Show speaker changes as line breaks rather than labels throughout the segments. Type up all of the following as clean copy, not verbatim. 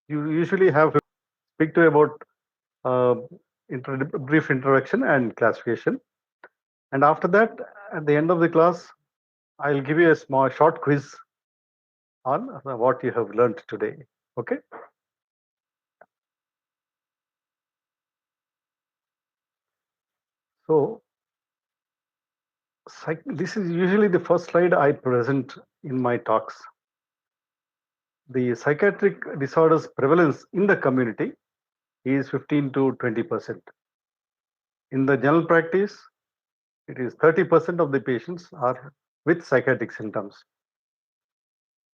You usually have to speak to about uh, brief introduction and classification. And after that, at the end of the class, I'll give you a small short quiz on what you have learned today. Okay. So this is usually the first slide I present in my talks. The psychiatric disorders prevalence in the community is 15 to 20%. In the general practice, it is 30% of the patients are with psychiatric symptoms.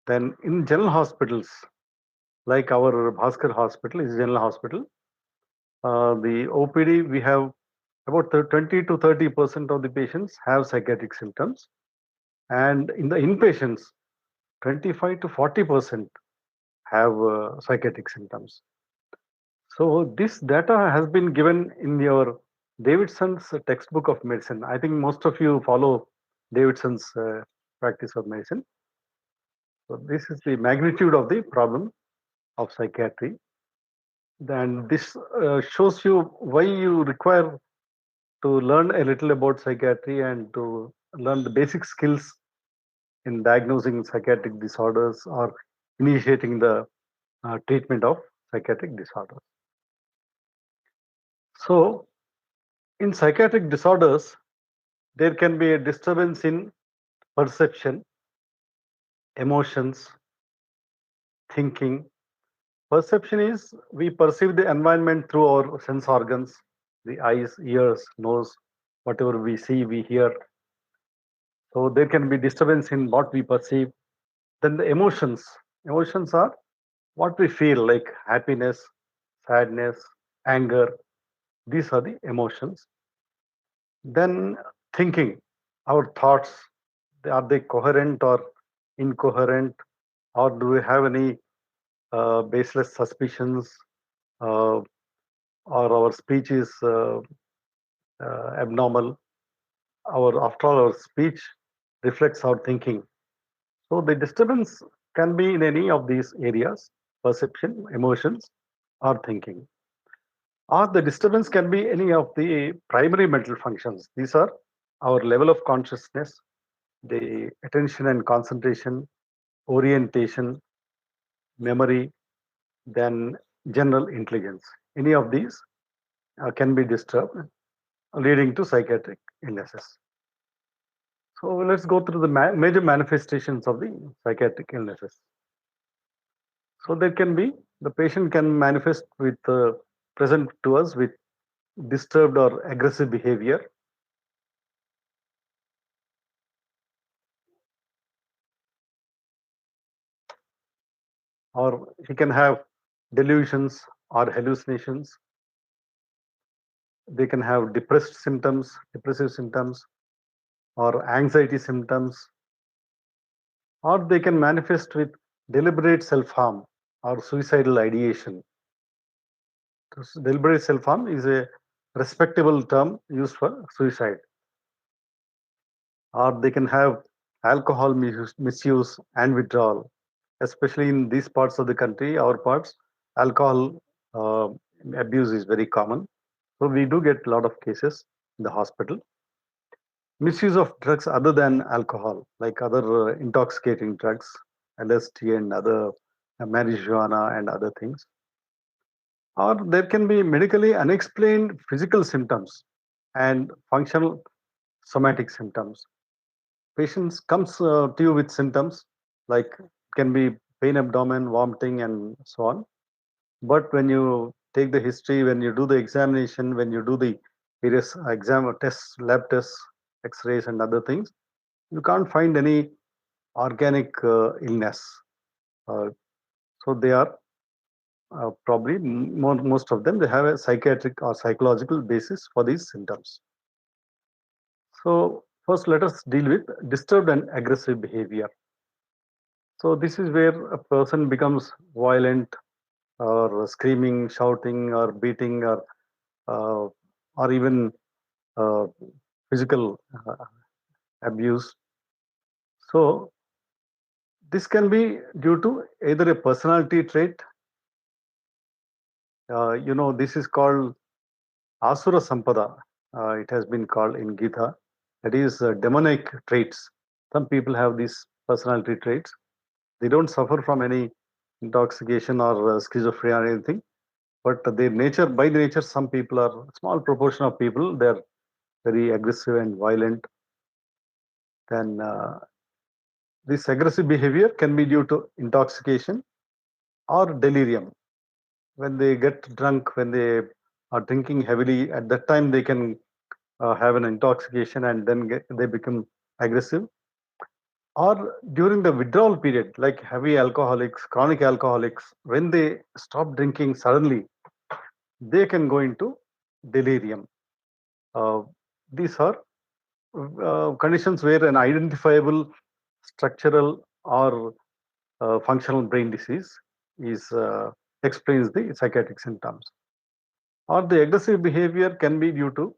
Then in general hospitals, like our Bhaskar Hospital is a general hospital, the OPD, we have about 20 to 30% of the patients have psychiatric symptoms. And in the inpatients, 25 to 40% have psychiatric symptoms. So this data has been given in your Davidson's textbook of medicine. I think most of you follow Davidson's practice of medicine. So this is the magnitude of the problem of psychiatry. Then this shows you why you require to learn a little about psychiatry and to learn the basic skills in diagnosing psychiatric disorders or initiating the treatment of psychiatric disorders. So, in psychiatric disorders, there can be a disturbance in perception, emotions, thinking. Perception is we perceive the environment through our sense organs, the eyes, ears, nose, whatever we see, we hear. So there can be disturbance in what we perceive. Then the emotions. Emotions are what we feel like happiness, sadness, anger. These are the emotions. Then thinking, our thoughts, are they coherent or incoherent? Or do we have any baseless suspicions? Uh, or our speech is abnormal? After all, our speech reflects our thinking. So the disturbance can be in any of these areas: perception, emotions, or thinking. Or the disturbance can be any of the primary mental functions. These are our level of consciousness, the attention and concentration, orientation, memory, then general intelligence. Any of these can be disturbed, leading to psychiatric illnesses. So let's go through the major manifestations of the psychiatric illnesses. So there can be the patient can manifest with present to us with disturbed or aggressive behavior, or he can have delusions or hallucinations. They can have depressive symptoms, or anxiety symptoms, or they can manifest with deliberate self-harm or suicidal ideation. Deliberate self-harm is a respectable term used for suicide. Or they can have alcohol misuse and withdrawal, especially in these parts of the country, our parts, alcohol uh, abuse is very common. So we do get a lot of cases in the hospital. Misuse of drugs other than alcohol, like other intoxicating drugs, LSD and other marijuana and other things. Or there can be medically unexplained physical symptoms and functional somatic symptoms. Patients comes to you with symptoms like can be pain abdomen, vomiting, and so on. But when you take the history, when you do the examination, when you do the various exam tests, lab tests, X-rays, and other things, you can't find any organic illness. Uh, so they are probably most of them they have a psychiatric or psychological basis for these symptoms. So first, let us deal with disturbed and aggressive behavior. So this is where a person becomes violent or screaming, shouting, or beating, uh, or even uh, physical abuse. So this can be due to either a personality trait This is called Asura Sampada. It has been called in Gita. That is demonic traits. Some people have these personality traits. They don't suffer from any intoxication or schizophrenia or anything, but their nature, by nature, some people are small proportion of people. They're very aggressive and violent. Then this aggressive behavior can be due to intoxication or delirium. When they get drunk, when they are drinking heavily, at that time they can have an intoxication and then they become aggressive. Or during the withdrawal period, like heavy alcoholics, chronic alcoholics, when they stop drinking suddenly, they can go into delirium. Uh, these are conditions where an identifiable structural or functional brain disease is explains the psychiatric symptoms. Or the aggressive behavior can be due to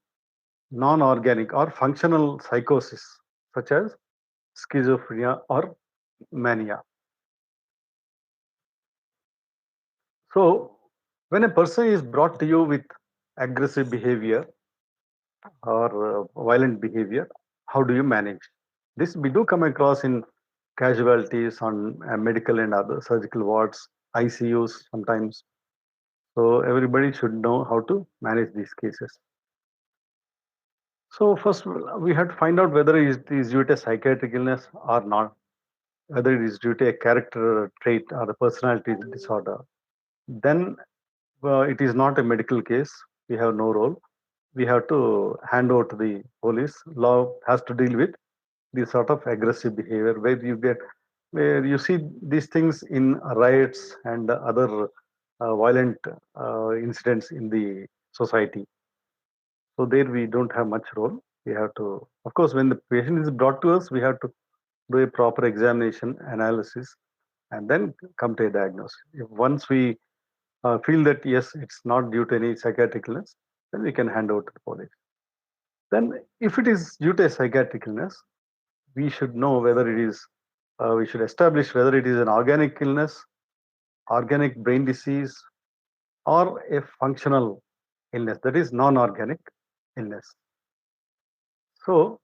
non-organic or functional psychosis, such as schizophrenia or mania. So, when a person is brought to you with aggressive behavior or violent behavior, how do you manage? This we do come across in casualties on medical and other surgical wards, ICUs sometimes. So, everybody should know how to manage these cases. So, first we have to find out whether it is due to a psychiatric illness or not, whether it is due to a character trait or a personality disorder. Then it is not a medical case. We have no role. We have to hand over to the police. Law has to deal with this sort of aggressive behavior where you see these things in riots and other violent incidents in the society. So there we don't have much role. We have to, of course, when the patient is brought to us, we have to do a proper examination, analysis, and then come to a diagnosis. If once we feel that yes, it's not due to any psychiatric illness, then we can hand over to the police. Then, if it is due to a psychiatric illness, we should know whether it is, we should establish whether it is an organic illness, organic brain disease, or a functional illness, that is non-organic illness. So,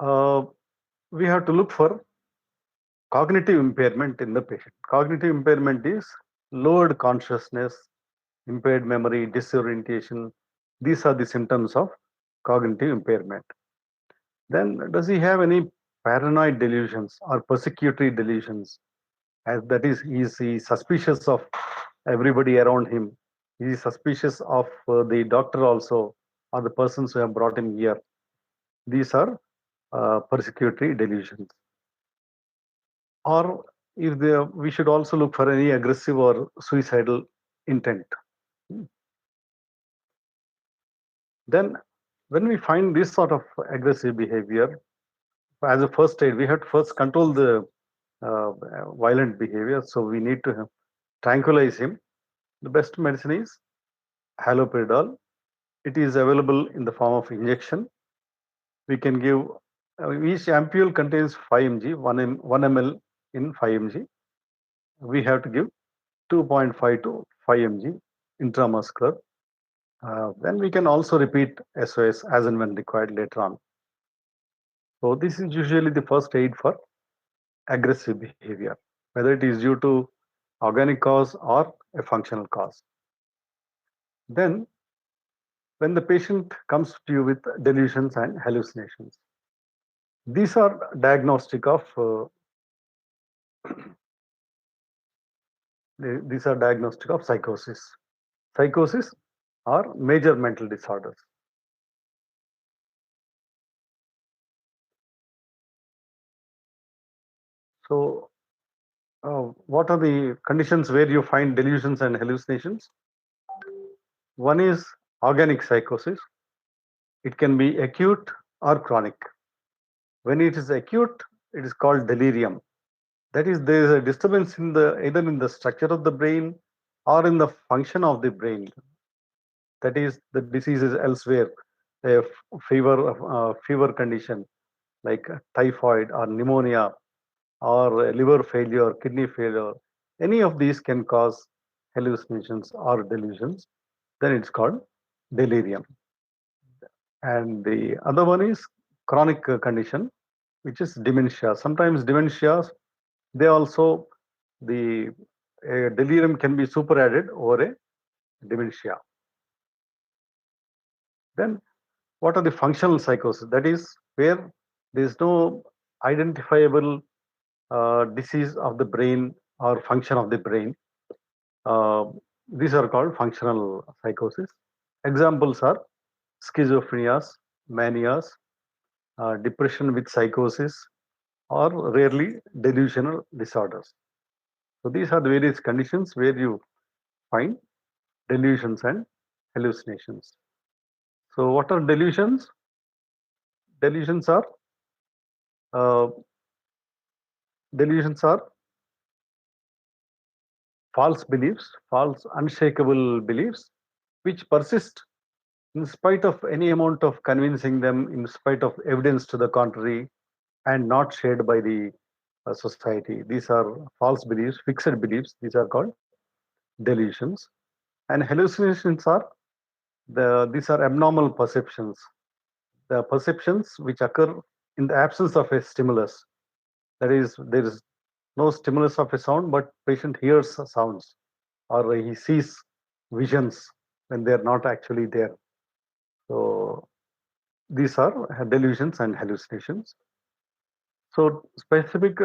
uh, we have to look for cognitive impairment in the patient. Cognitive impairment is lowered consciousness, impaired memory, disorientation. These are the symptoms of cognitive impairment. Then, does he have any paranoid delusions or persecutory delusions? As that is he suspicious of everybody around him? Is he suspicious of the doctor also, or the persons who have brought him here? These are persecutory delusions. Or if we should also look for any aggressive or suicidal intent. Then, when we find this sort of aggressive behavior, as a first aid, we have to first control the violent behavior. So we need to tranquilize him. The best medicine is haloperidol. It is available in the form of injection. We can give each ampule contains 5 mg, 1 ml in 5 mg. We have to give 2.5 to 5 mg intramuscular. Then we can also repeat SOS as and when required later on. So this is usually the first aid for aggressive behavior, whether it is due to organic cause or a functional cause. Then, when the patient comes to you with delusions and hallucinations, these are diagnostic of psychosis. Psychosis are major mental disorders. So, what are the conditions where you find delusions and hallucinations? One is organic psychosis. It can be acute or chronic. When it is acute, it is called delirium. That is, there is a disturbance in the either in the structure of the brain or in the function of the brain. That is, the disease is elsewhere. A fever condition like typhoid or pneumonia or liver failure, kidney failure. Any of these can cause hallucinations or delusions, then it's called delirium. And the other one is chronic condition, which is dementia. Sometimes dementias, they also, the delirium can be super added over a dementia. Then what are the functional psychosis? That is where there is no identifiable disease of the brain or function of the brain. Uh, these are called functional psychosis. Examples are schizophrenias, manias, depression with psychosis, or rarely delusional disorders. So these are the various conditions where you find delusions and hallucinations. So what are delusions? Delusions are uh, delusions are false beliefs, false unshakable beliefs, which persist in spite of any amount of convincing them, in spite of evidence to the contrary, and not shared by the society. These are false beliefs, fixed beliefs. These are called delusions. And hallucinations are these are abnormal perceptions, the perceptions which occur in the absence of a stimulus. That is, there is no stimulus of a sound, but patient hears sounds or he sees visions when they are not actually there. So these are delusions and hallucinations. So specific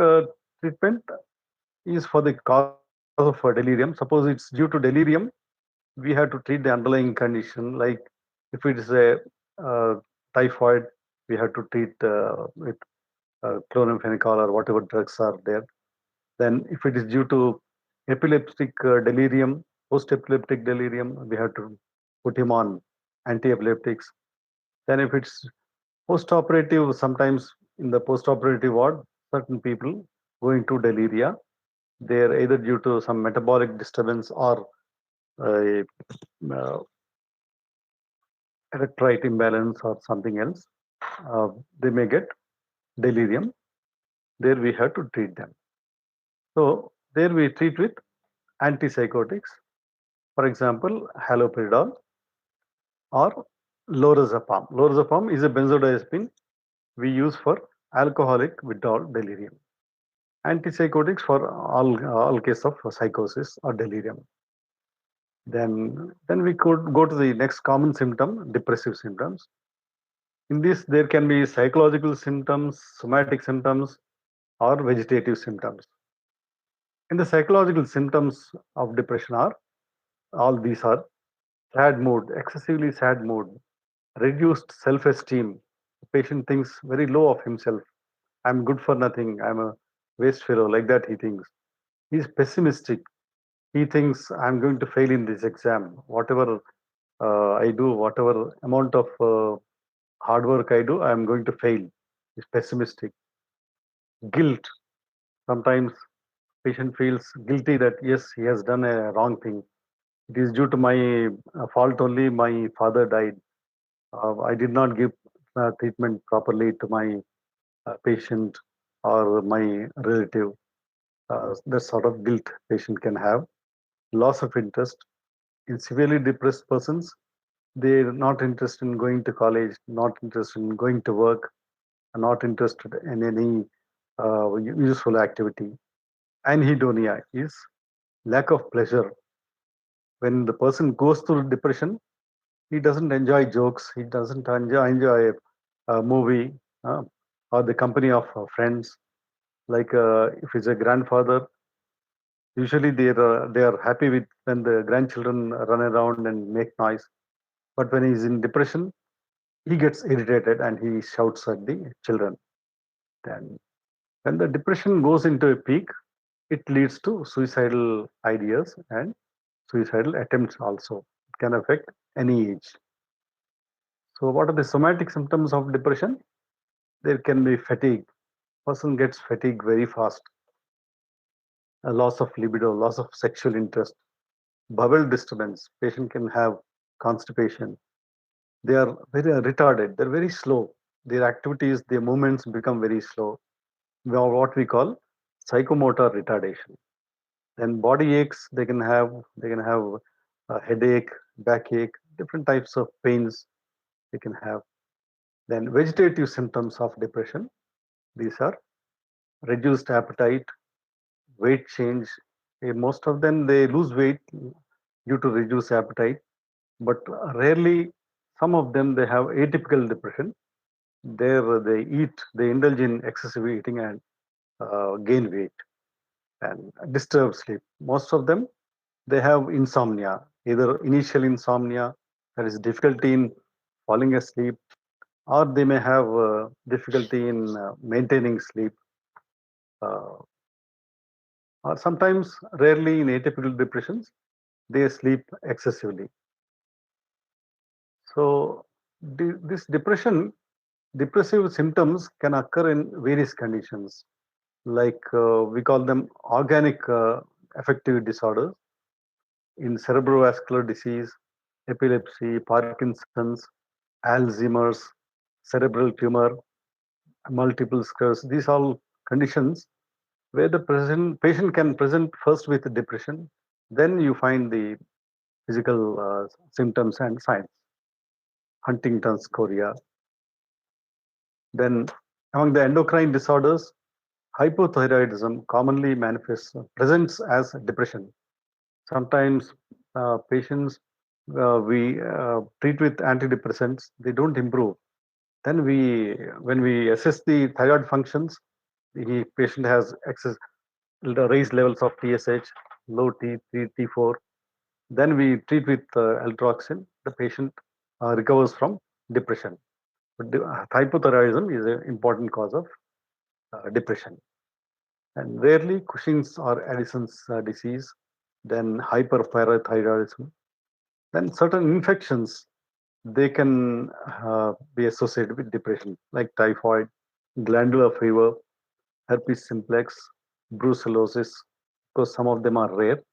treatment is for the cause of delirium. Suppose it's due to delirium, we have to treat the underlying condition. Like if it is a typhoid, we have to treat with chloromphenical or whatever drugs are there. Then if it is due to epileptic delirium, post-epileptic delirium, we have to put him on anti-epileptics. Then if it's post-operative, sometimes in the post-operative ward, certain people go into deliria. They are either due to some metabolic disturbance or a uh, electrolyte imbalance or something else. They may get delirium. There we have to treat them. So there we treat with antipsychotics, for example, haloperidol or lorazepam. Lorazepam is a benzodiazepine we use for alcoholic withdrawal delirium. Antipsychotics for all case of psychosis or delirium. Then we could go to the next common symptom, depressive symptoms. In this, there can be psychological symptoms, somatic symptoms, or vegetative symptoms. In the psychological symptoms of depression are all these are sad mood, excessively sad mood, reduced self-esteem. The patient thinks very low of himself. I'm good for nothing. I'm a waste fellow. Like that, he thinks. He's pessimistic. He thinks I'm going to fail in this exam. Whatever I do, whatever amount of hard work I do, I'm going to fail. He's pessimistic. Guilt. Sometimes patient feels guilty that yes, he has done a wrong thing. It is due to my fault only. My father died. I did not give treatment properly to my patient or my relative. That sort of guilt patient can have. Loss of interest. In severely depressed persons, they're not interested in going to college, not interested in going to work, not interested in any useful activity. Anhedonia is lack of pleasure. When the person goes through depression, he doesn't enjoy jokes, he doesn't enjoy a movie or the company of friends. Like if he's a grandfather, usually they are happy with when the grandchildren run around and make noise. But when he's in depression, he gets irritated and he shouts at the children. Then when the depression goes into a peak, it leads to suicidal ideas and suicidal attempts also. It can affect any age. So what are the somatic symptoms of depression? There can be fatigue. Person gets fatigue very fast. A loss of libido, loss of sexual interest, bowel disturbance. Patient can have constipation. They are very retarded. They're very slow. Their activities, their movements become very slow. What we call psychomotor retardation. Then body aches, they can have a headache, backache, different types of pains they can have. Then vegetative symptoms of depression. These are reduced appetite, weight change. Most of them they lose weight due to reduced appetite, but rarely some of them they have atypical depression. There they indulge in excessive eating and gain weight and disturb sleep. Most of them they have insomnia, either initial insomnia, that is difficulty in falling asleep, or they may have difficulty in maintaining sleep, uh, or sometimes, rarely in atypical depressions, they sleep excessively. So, this depressive symptoms can occur in various conditions, like we call them organic affective disorders in cerebrovascular disease, epilepsy, Parkinson's, Alzheimer's, cerebral tumor, multiple sclerosis. These all conditions where the patient can present first with depression, then you find the physical symptoms and signs. Huntington's chorea. Then, among the endocrine disorders, hypothyroidism commonly presents as depression. Sometimes patients we treat with antidepressants, they don't improve. Then when we assess the thyroid functions, the patient has raised levels of TSH, low T3, T4. Then we treat with altroxin. The patient recovers from depression. But hypothyroidism is an important cause of depression. And rarely Cushing's or Addison's disease, then hyperparathyroidism, then certain infections, they can be associated with depression, like typhoid, glandular fever, herpes simplex, brucellosis, because some of them are rare.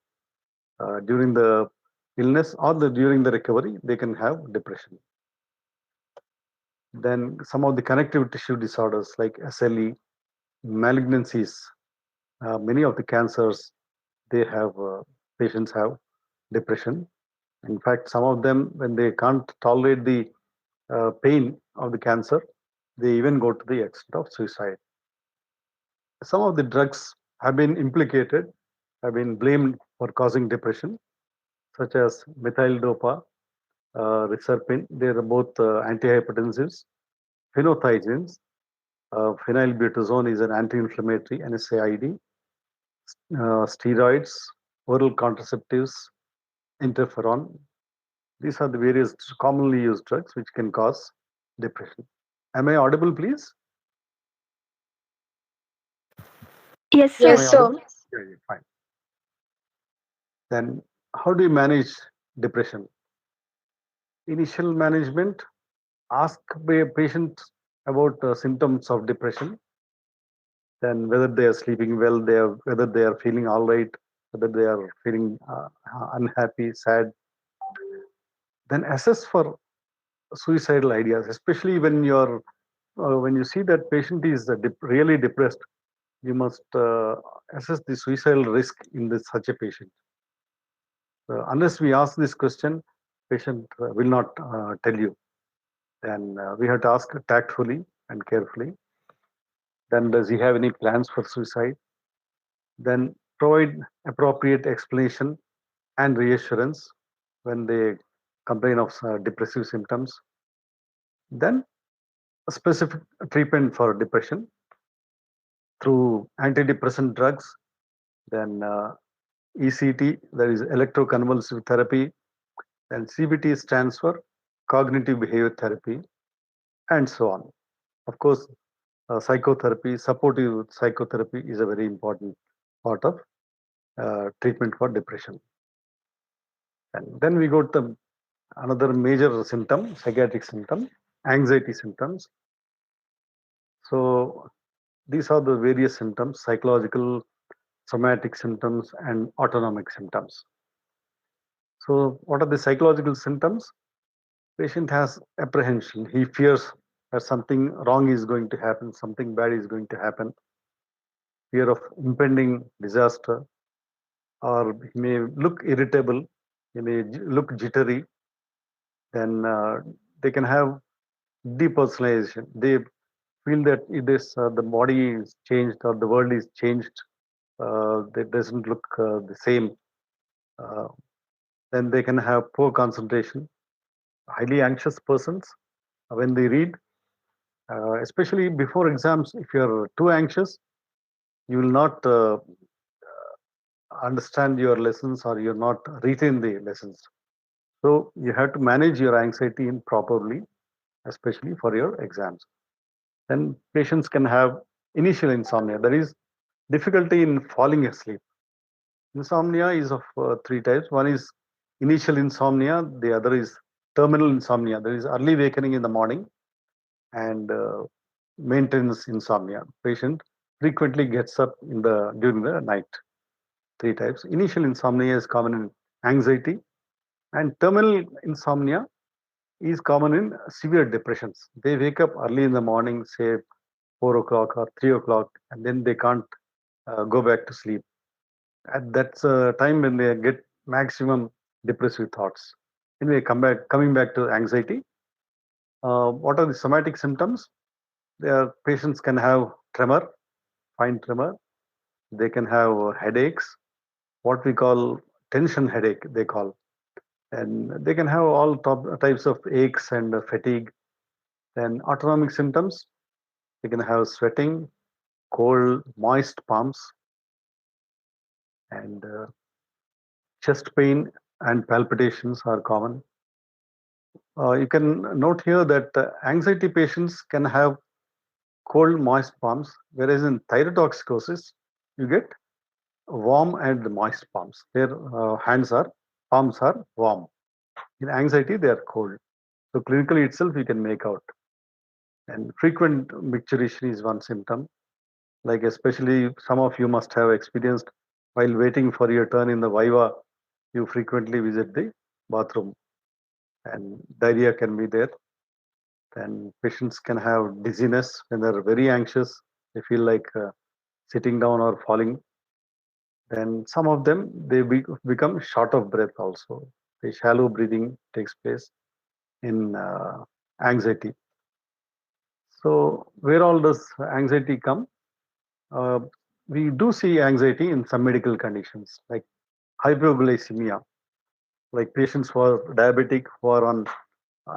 During the illness or during the recovery, they can have depression. Then some of the connective tissue disorders like SLE, malignancies, many of the cancers, they have patients have depression. In fact, some of them, when they can't tolerate the pain of the cancer, they even go to the extent of suicide. Some of the drugs have been implicated, have been blamed for causing depression, such as methyl dopa, reserpine. They are both antihypertensives. Phenothiazines, phenylbutazone is an anti-inflammatory NSAID. Steroids, oral contraceptives, interferon. These are the various commonly used drugs which can cause depression. Am I audible, please?
Yes,
Am
sir.
I audible? Yeah, fine. Then, how do you manage depression? Initial management, ask patient about symptoms of depression, then whether they are sleeping well, whether they are feeling all right, whether they are feeling unhappy, sad. Then assess for suicidal ideas, especially when you see that patient is really depressed. You must assess the suicidal risk in such a patient. Unless we ask this question, patient will not tell you. And we have to ask tactfully and carefully. Then does he have any plans for suicide? Then provide appropriate explanation and reassurance when they complain of depressive symptoms. Then a specific treatment for depression through antidepressant drugs, then ECT, that is electroconvulsive therapy, and CBT stands for cognitive behavior therapy, and so on. Of course, psychotherapy, supportive psychotherapy is a very important part of treatment for depression. And then we got another major symptom, psychiatric symptom, anxiety symptoms. So these are the various symptoms: psychological, somatic symptoms, and autonomic symptoms. So what are the psychological symptoms? Patient has apprehension. He fears that something wrong is going to happen, something bad is going to happen, fear of impending disaster, or he may look irritable, he may look jittery, then they can have depersonalization. They feel that it is the body is changed or the world is changed. It doesn't look the same. Uh, then they can have poor concentration. Highly anxious persons, when they read, especially before exams, if you're too anxious, you will not understand your lessons or you're not retain the lessons. So you have to manage your anxiety in properly, especially for your exams. Then patients can have initial insomnia, that is difficulty in falling asleep. Insomnia is of three types. One is initial insomnia, the other is terminal insomnia, that is early awakening in the morning, and maintenance insomnia. Patient frequently gets up in the during the night. Three types. Initial insomnia is common in anxiety, and terminal insomnia is common in severe depressions. They wake up early in the morning, say 4 o'clock or 3 o'clock, and then they can't go back to sleep. And that's a time when they get maximum depressive thoughts. Anyway, coming back to anxiety. What are the somatic symptoms? Their patients can have tremor, fine tremor. They can have headaches, what we call tension headache. They call, and they can have all types of aches and fatigue. Then autonomic symptoms. They can have sweating, cold, moist palms, and chest pain and palpitations are common. You can note here that anxiety patients can have cold, moist palms, whereas in thyrotoxicosis, you get warm and moist palms. Their palms are warm. In anxiety, they are cold. So clinically itself, you can make out. And frequent micturition is one symptom. Like especially some of you must have experienced while waiting for your turn in the Viva, you frequently visit the bathroom, and diarrhea can be there. Then patients can have dizziness when they're very anxious. They feel like sitting down or falling. Then some of them become short of breath also. The shallow breathing takes place in anxiety. So where all does anxiety come? Uh, we do see anxiety in some medical conditions like hypoglycemia, like patients who are diabetic, who are on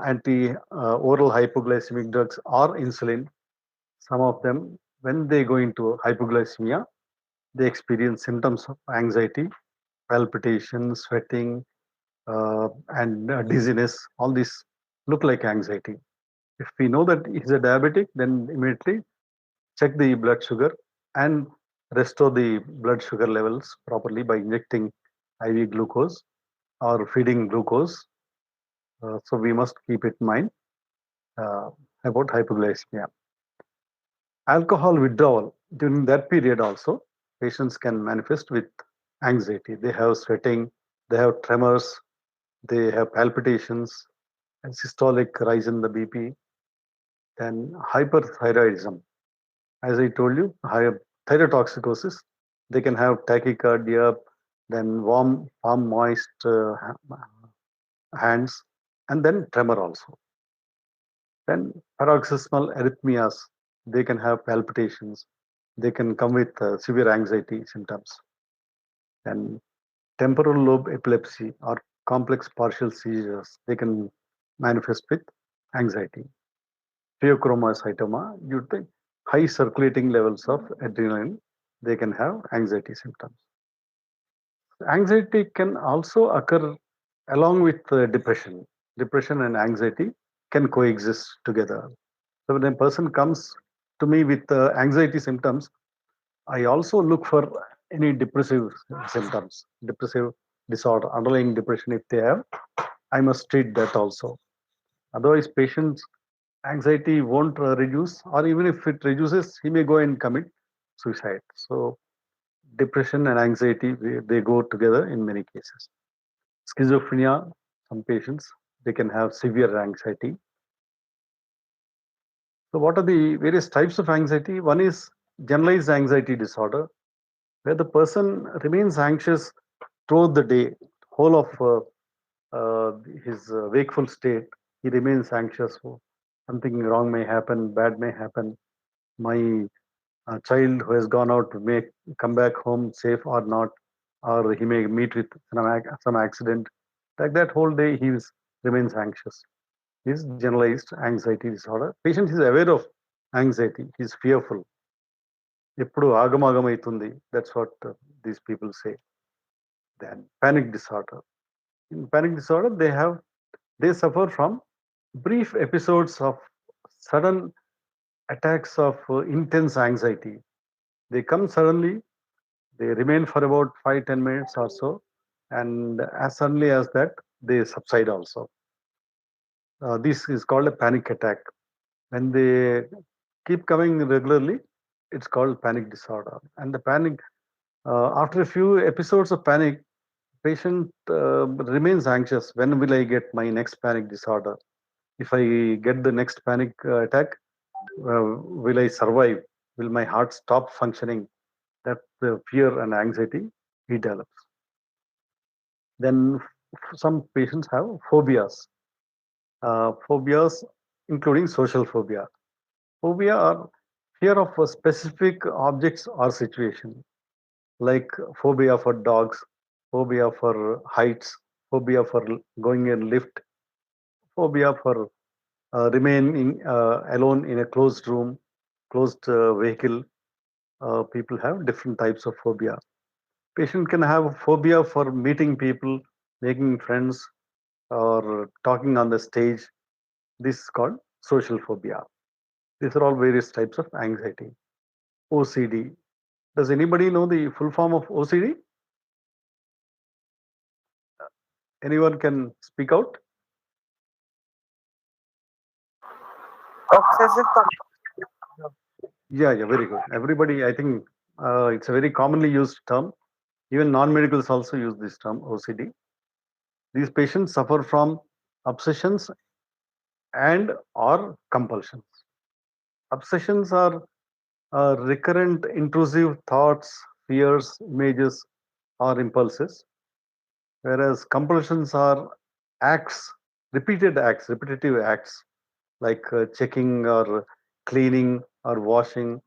anti-oral hypoglycemic drugs or insulin. Some of them, when they go into hypoglycemia, they experience symptoms of anxiety, palpitation, sweating, and dizziness. All these look like anxiety. If we know that he's a diabetic, then immediately check the blood sugar and restore the blood sugar levels properly by injecting IV glucose or feeding glucose. So we must keep it in mind uh, about hypoglycemia. Alcohol withdrawal during that period also, patients can manifest with anxiety. They have sweating, they have tremors, they have palpitations, and systolic rise in the BP, then hyperthyroidism. As I told you, thyrotoxicosis, they can have tachycardia, then warm, palm moist hands, and then tremor also. Then paroxysmal arrhythmias, they can have palpitations, they can come with severe anxiety symptoms. And temporal lobe epilepsy or complex partial seizures, they can manifest with anxiety. Pheochromocytoma, due to high circulating levels of adrenaline, they can have anxiety symptoms. Anxiety can also occur along with depression. Depression and anxiety can coexist together. So when a person comes to me with anxiety symptoms, I also look for any depressive symptoms, depressive disorder, underlying depression if they have. I must treat that also. Otherwise, patients' anxiety won't reduce, or even if it reduces, he may go and commit suicide. So depression and anxiety, they go together in many cases. Schizophrenia, some patients, they can have severe anxiety. So what are the various types of anxiety? One is generalized anxiety disorder, where the person remains anxious throughout the day, whole of his wakeful state, he remains anxious. Oh, something wrong may happen, bad may happen. My child who has gone out may come back home safe or not, or he may meet with some accident. Like that, whole day remains anxious. Is generalized anxiety disorder. Patient is aware of anxiety. He's fearful. ఎప్పుడు ఆగమాగమైతుంది. That's what these people say. Then panic disorder. In panic disorder, they suffer from brief episodes of sudden attacks of intense anxiety. They come suddenly. They remain for about 5-10 minutes or so, and as suddenly as that, they subside also. This is called a panic attack. When they keep coming regularly, it's called panic disorder. And the panic, after a few episodes of panic, patient remains anxious. When will I get my next panic disorder? If I get the next panic attack, will I survive? Will my heart stop functioning? That fear and anxiety he develops. Then some patients have phobias. Phobias including social phobia. Phobia are fear of a specific objects or situation, like phobia for dogs, phobia for heights, phobia for going in lift, phobia for remaining alone in a closed room, closed vehicle. People have different types of phobia. Patient can have a phobia for meeting people, making friends, or talking on the stage. This is called social phobia. These are all various types of anxiety. OCD. Does anybody know the full form of OCD? Anyone can speak out?
Obsessive compulsive.
Yeah, very good. Everybody, I think it's a very commonly used term. Even non-medicals also use this term, OCD. These patients suffer from obsessions and or compulsions. Obsessions are recurrent intrusive thoughts, fears, images, or impulses, whereas compulsions are acts, repetitive acts like checking or cleaning or washing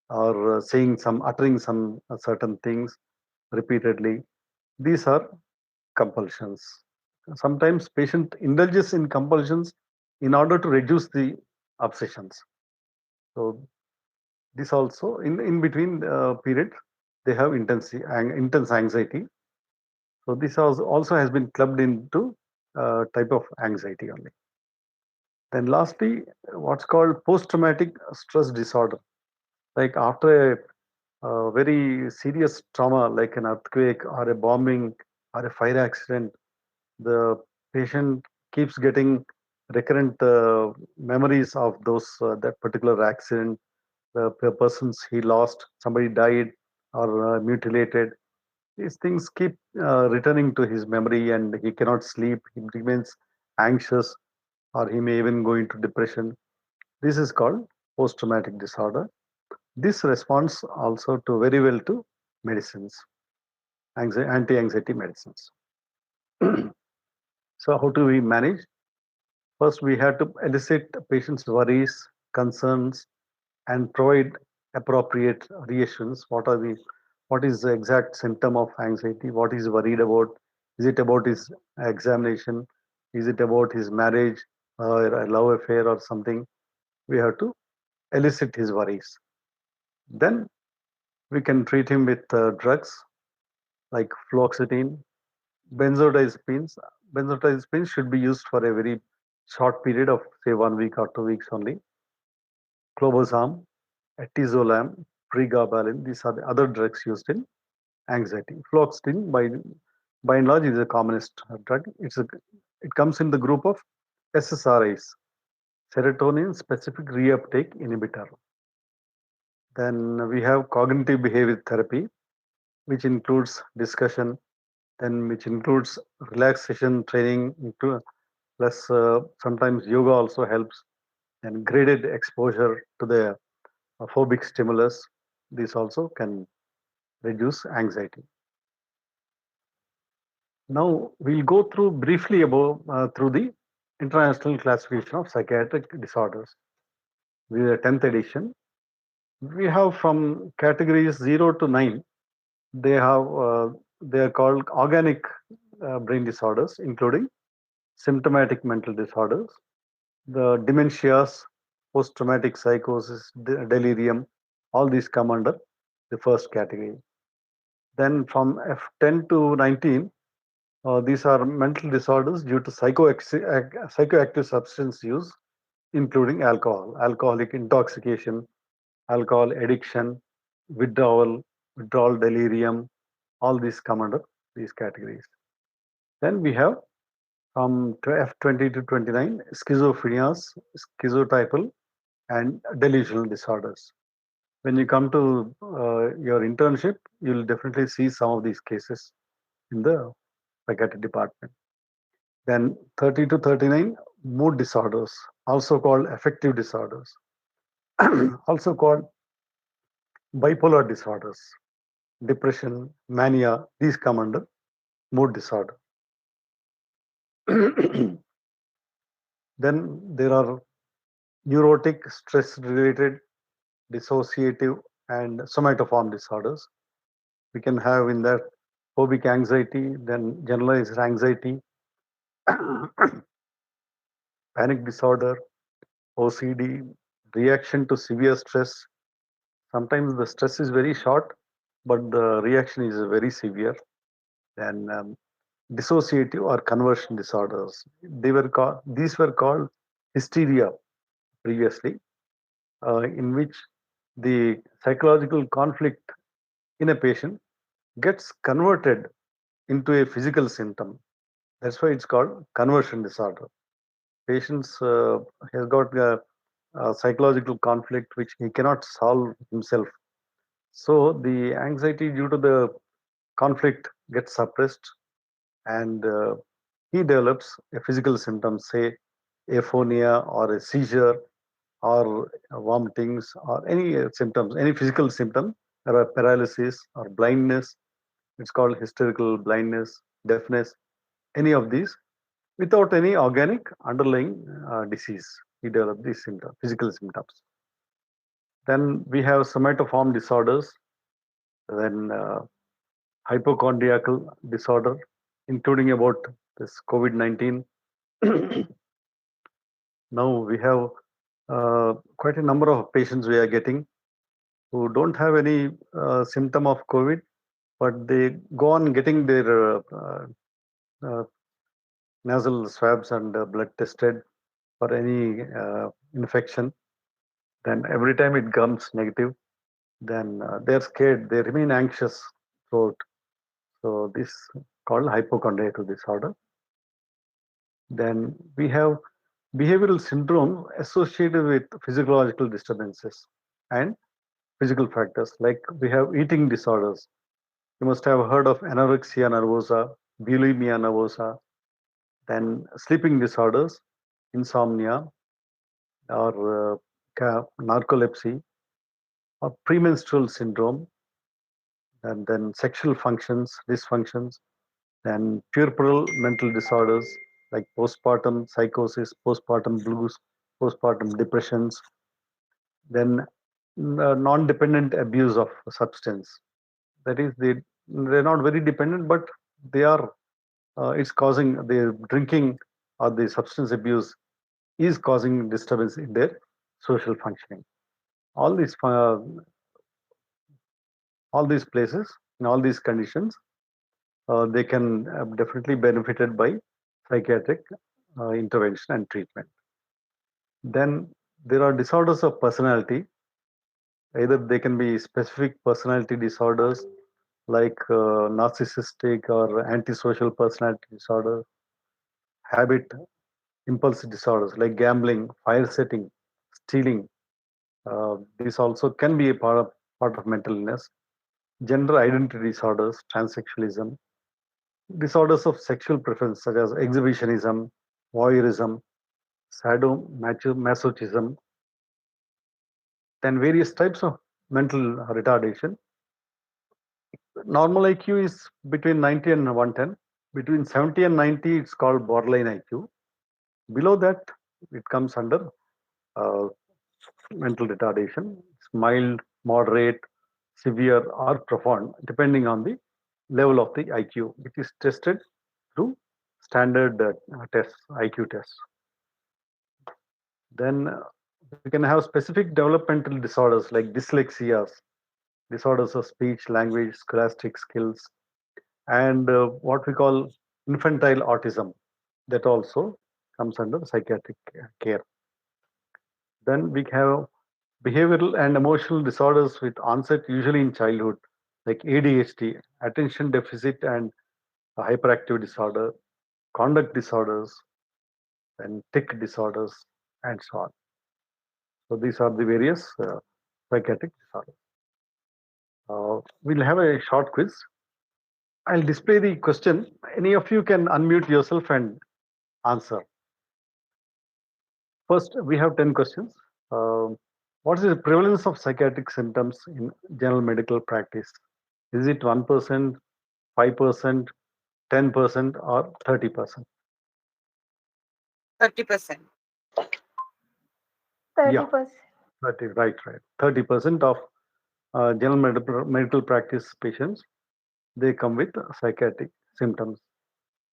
or uttering some certain things repeatedly. These are compulsions. Sometimes patient indulges in compulsions in order to reduce the obsessions. So this also in between period they have intense anxiety. So this also has been clubbed into type of anxiety only. Then lastly, what's called post-traumatic stress disorder. Like after a very serious trauma like an earthquake or a bombing or a fire accident, the patient keeps getting recurrent memories of those that particular accident, the persons he lost, somebody died or mutilated. These things keep returning to his memory, and he cannot sleep. He remains anxious, or he may even go into depression. This is called post-traumatic disorder. This responds also to very well to medicines, anti-anxiety medicines. So how do we manage? First, we have to elicit patient's worries, concerns, and provide appropriate reassurance. What is the exact symptom of anxiety? What is worried about? Is it about his examination? Is it about his marriage or a love affair or something? We have to elicit his worries. Then we can treat him with drugs like fluoxetine, benzodiazepines. Benzodiazepines should be used for a very short period of say 1 week or 2 weeks only. Clobazam, etizolam, pregabalin. These are the other drugs used in anxiety. Fluoxetine, by and large, is the commonest drug. It comes in the group of SSRIs, serotonin specific reuptake inhibitor. Then we have cognitive behavior therapy, which includes discussion, then which includes relaxation training, plus sometimes yoga also helps, and graded exposure to the phobic stimulus. This also can reduce anxiety. Now we'll go through briefly through the International Classification of Psychiatric Disorders. This is the 10th edition. We have from categories 0 to 9. They are called organic brain disorders, including symptomatic mental disorders, the dementias, post-traumatic psychosis, delirium. All these come under the first category. Then from F10 to 19, these are mental disorders due to psychoactive substance use, including alcohol, alcoholic intoxication, alcohol addiction, withdrawal delirium. All these come under these categories. Then we have from F20 to 29, schizophrenias, schizotypal, and delusional disorders. When you come to your internship, you'll definitely see some of these cases in the psychiatric department. Then 30 to 39, mood disorders, also called affective disorders, also called bipolar disorders, depression, mania, these come under mood disorder. Then there are neurotic, stress-related, dissociative, and somatoform disorders. We can have in that phobic anxiety, then generalized anxiety, panic disorder, OCD, reaction to severe stress. Sometimes the stress is very short, but the reaction is very severe. Then dissociative or conversion disorders. These were called hysteria previously, in which the psychological conflict in a patient gets converted into a physical symptom. That's why it's called conversion disorder. Patients has got a psychological conflict which he cannot solve himself. So the anxiety due to the conflict gets suppressed, and he develops a physical symptom, say aphonia or a seizure or vomitings or any symptoms, any physical symptom, or paralysis or blindness. It's called hysterical blindness, deafness, any of these without any organic underlying disease. We develop these symptoms, physical symptoms. Then we have somatoform disorders, then hypochondriacal disorder, including about this COVID-19. Now we have quite a number of patients we are getting who don't have any symptom of COVID, but they go on getting their uh, nasal swabs and blood tested for any infection. Then every time it comes negative, then they're scared, they remain anxious throughout. So this called hypochondriacal disorder. Then we have behavioral syndrome associated with physiological disturbances and physical factors, like we have eating disorders. You must have heard of anorexia nervosa, bulimia nervosa, then sleeping disorders, insomnia, or narcolepsy, or premenstrual syndrome, and then sexual functions, dysfunctions, then puerperal mental disorders like postpartum psychosis, postpartum blues, postpartum depressions, then non-dependent abuse of substance. That is, they're not very dependent, but they are. It's causing the drinking or the substance abuse is causing disturbance in their social functioning. All these places, in all these conditions, they can definitely benefited by psychiatric intervention and treatment. Then there are disorders of personality. Either they can be specific personality disorders like narcissistic or antisocial personality disorder, habit impulse disorders like gambling, fire setting, stealing. This also can be a part of mental illness. Gender identity disorders, transsexualism, disorders of sexual preference such as exhibitionism, voyeurism, sadomasochism, then various types of mental retardation. Normal IQ is between 90 and 110. Between 70 and 90, it's called borderline IQ. Below that, it comes under uh, mental retardation. It's mild, moderate, severe, or profound, depending on the level of the IQ. It is tested through standard tests, IQ tests. Then we can have specific developmental disorders like dyslexias, disorders of speech, language, scholastic skills, and what we call infantile autism. That also comes under psychiatric care. Then we have behavioral and emotional disorders with onset usually in childhood, like ADHD, attention deficit and hyperactive disorder, conduct disorders, and tic disorders, and so on. So these are the various psychiatric disorders. We'll have a short quiz. I'll display the question. Any of you can unmute yourself and answer. First, we have 10 questions. What is the prevalence of psychiatric symptoms in general medical practice? Is it 1%, 5%, 10%, or 30%?
30%.
30%.
30, right. 30% of general medical practice patients, they come with psychiatric symptoms.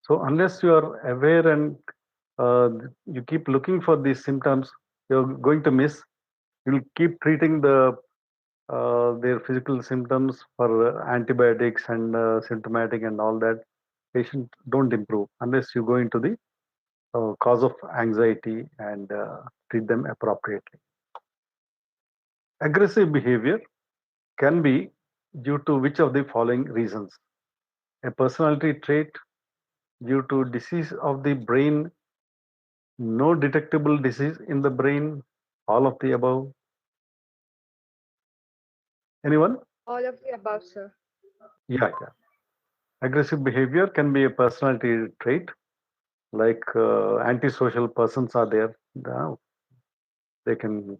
So unless you are aware and you keep looking for these symptoms, you're going to miss. You'll keep treating their physical symptoms for antibiotics and symptomatic and all that. Patients don't improve unless you go into the cause of anxiety and treat them appropriately. Aggressive behavior can be due to which of the following reasons? A personality trait, due to disease of the brain, no detectable disease in the brain, all of the above. Anyone?
All of the above, sir.
Yeah. Aggressive behavior can be a personality trait, like antisocial persons are there. They can,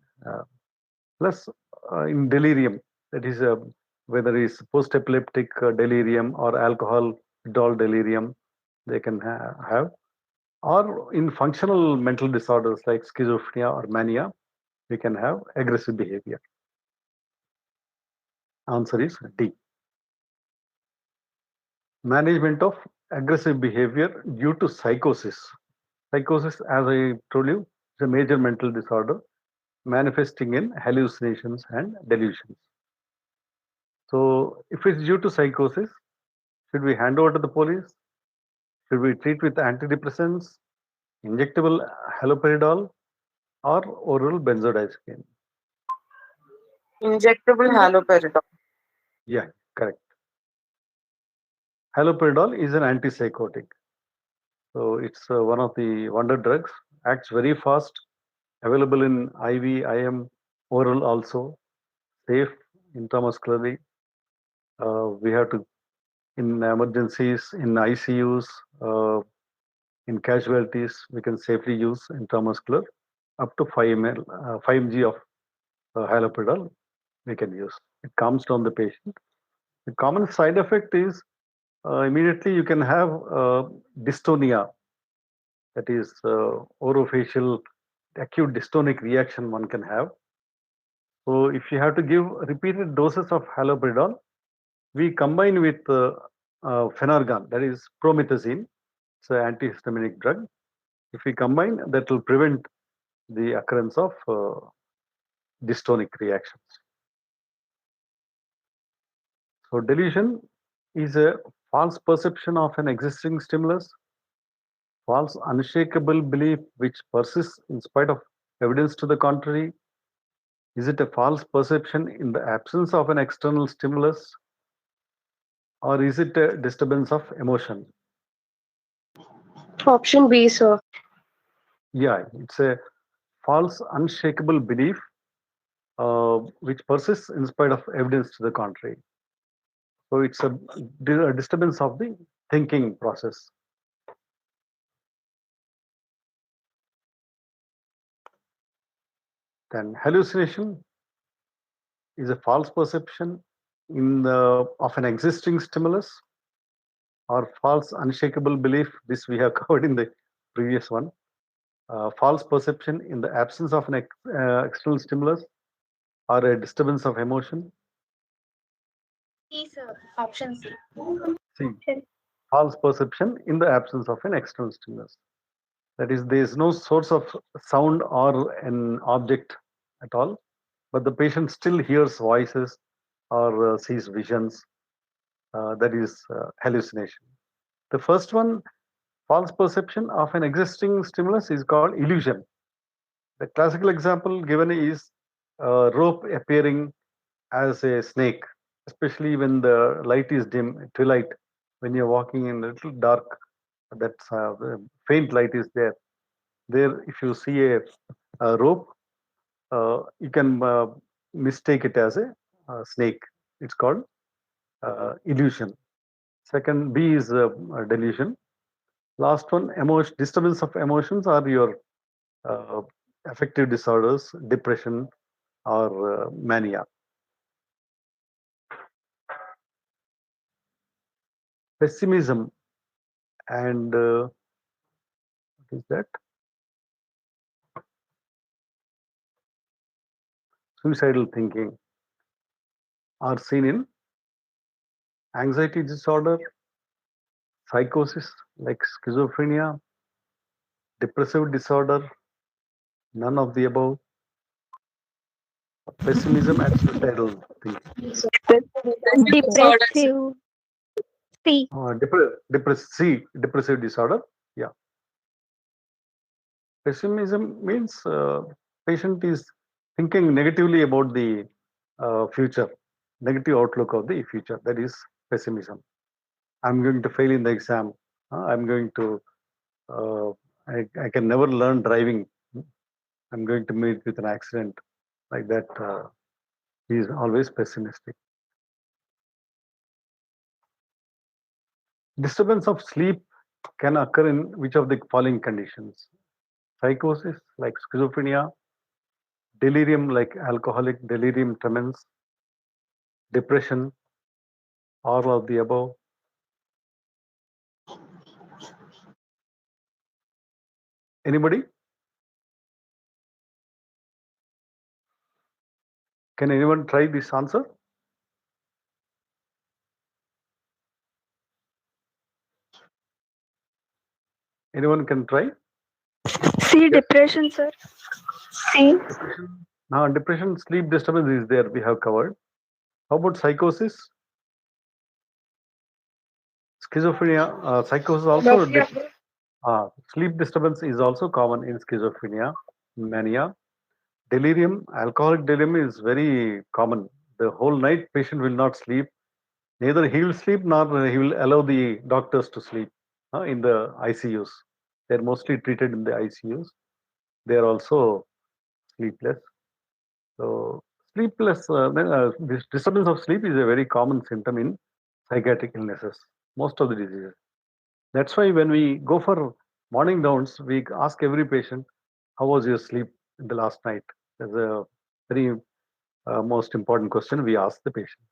plus in delirium, that is whether it's post-epileptic delirium or alcohol withdrawal delirium, they can have. Or in functional mental disorders like schizophrenia or mania, we can have aggressive behavior. Answer is D. Management of aggressive behavior due to psychosis. Psychosis, as I told you, is a major mental disorder manifesting in hallucinations and delusions. So, if it's due to psychosis, should we hand over to the police? Should we treat with antidepressants, injectable haloperidol, or oral benzodiazepine?
Injectable haloperidol.
Yeah, correct. Haloperidol is an antipsychotic. So it's one of the wonder drugs, acts very fast, available in IV, IM, oral also, safe intramuscularly. We have to, in emergencies, in ICUs, in casualties, we can safely use intramuscular up to 5 ml, 5 mg of haloperidol we can use. It calms down the patient. The common side effect is immediately you can have dystonia, that is orofacial acute dystonic reaction one can have. So if you have to give repeated doses of haloperidol, we combine with Phenergan, that is promethazine. It's an antihistaminic drug. If we combine, that will prevent the occurrence of dystonic reactions. So delusion is a false perception of an existing stimulus, false unshakable belief which persists in spite of evidence to the contrary. Is it a false perception in the absence of an external stimulus? Or is it a disturbance of emotion?
Option B, sir.
Yeah, it's a false unshakable belief which persists in spite of evidence to the contrary. So it's a disturbance of the thinking process. Then hallucination is a false perception of an existing stimulus. or false unshakable belief. This we have covered in the previous one. False perception in the absence of an external stimulus or a disturbance of emotion.
C, sir. Option C.
See, false perception in the absence of an external stimulus. That is, there is no source of sound or an object at all, but the patient still hears voices or sees visions. That is hallucination. The first one, false perception of an existing stimulus, is called illusion. The classical example given is a rope appearing as a snake, especially when the light is dim, twilight, when you're walking in a little dark, that faint light is there. There, if you see a rope, you can mistake it as a snake. It's called illusion. Second, B is delusion. Last one, disturbance of emotions are your affective disorders, depression, or mania. Pessimism and what is that? Suicidal thinking are seen in anxiety disorder, psychosis like schizophrenia, depressive disorder, none of the above, pessimism and suicidal thinking.
Depressive. C.
Depressive disorder. Yeah. Pessimism means patient is thinking negatively about the future, negative outlook of the future. That is pessimism. I'm going to fail in the exam. I'm going to, I can never learn driving. I'm going to meet with an accident. Like that, he is always pessimistic. Disturbance of sleep can occur in which of the following conditions? Psychosis like schizophrenia, delirium like alcoholic delirium tremens, depression, all of the above. Anybody? Can anyone try this answer? Anyone can try?
C. Depression, sir. C.
Now, depression, sleep disturbance is there, we have covered. How about psychosis? Schizophrenia, psychosis also. Sleep disturbance is also common in schizophrenia, mania. Delirium, alcoholic delirium is very common. The whole night patient will not sleep. Neither he will sleep nor he will allow the doctors to sleep in the ICUs. They're mostly treated in the ICUs. They are also sleepless. So sleepless, this disturbance of sleep is a very common symptom in psychiatric illnesses, most of the diseases. That's why when we go for morning rounds, we ask every patient, how was your sleep in the last night? That's a very most important question we ask the patients.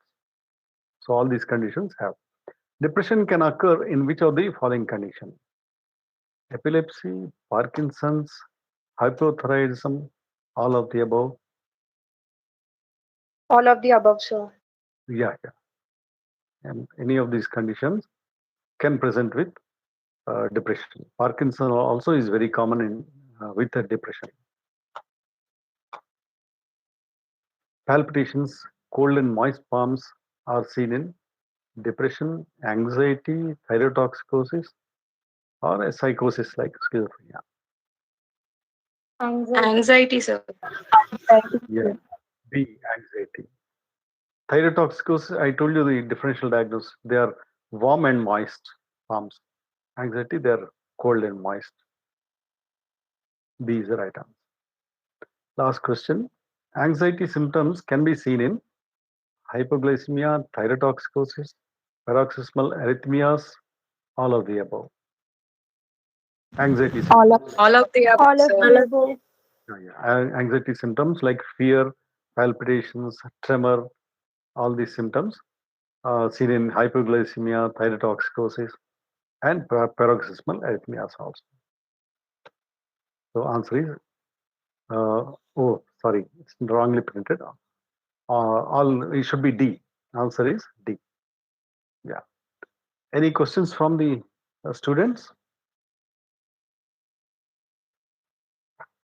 So all these conditions have. Depression can occur in which of the following conditions? Epilepsy, Parkinson's, hypothyroidism, all of the above.
All of the above, sir.
Yeah. And any of these conditions can present with depression. Parkinson also is very common in with depression. Palpitations, cold and moist palms are seen in depression, anxiety, thyrotoxicosis, or a psychosis like schizophrenia.
Anxiety, sir.
Yeah. B, anxiety. Thyrotoxicosis, I told you the differential diagnosis. They are warm and moist palms. Anxiety, they are cold and moist. B is the right answer. Last question. Anxiety symptoms can be seen in hypoglycemia, thyrotoxicosis, paroxysmal arrhythmias, all of the above. Anxiety symptoms.
All of the above,
All of
sir.
the above.
Anxiety symptoms like fear, palpitations, tremor, all these symptoms seen in hyperglycemia, thyrotoxicosis, and paroxysmal arrhythmias also. So answer is, oh, sorry, it's wrongly printed. It should be D. Answer is D. Yeah. Any questions from the students?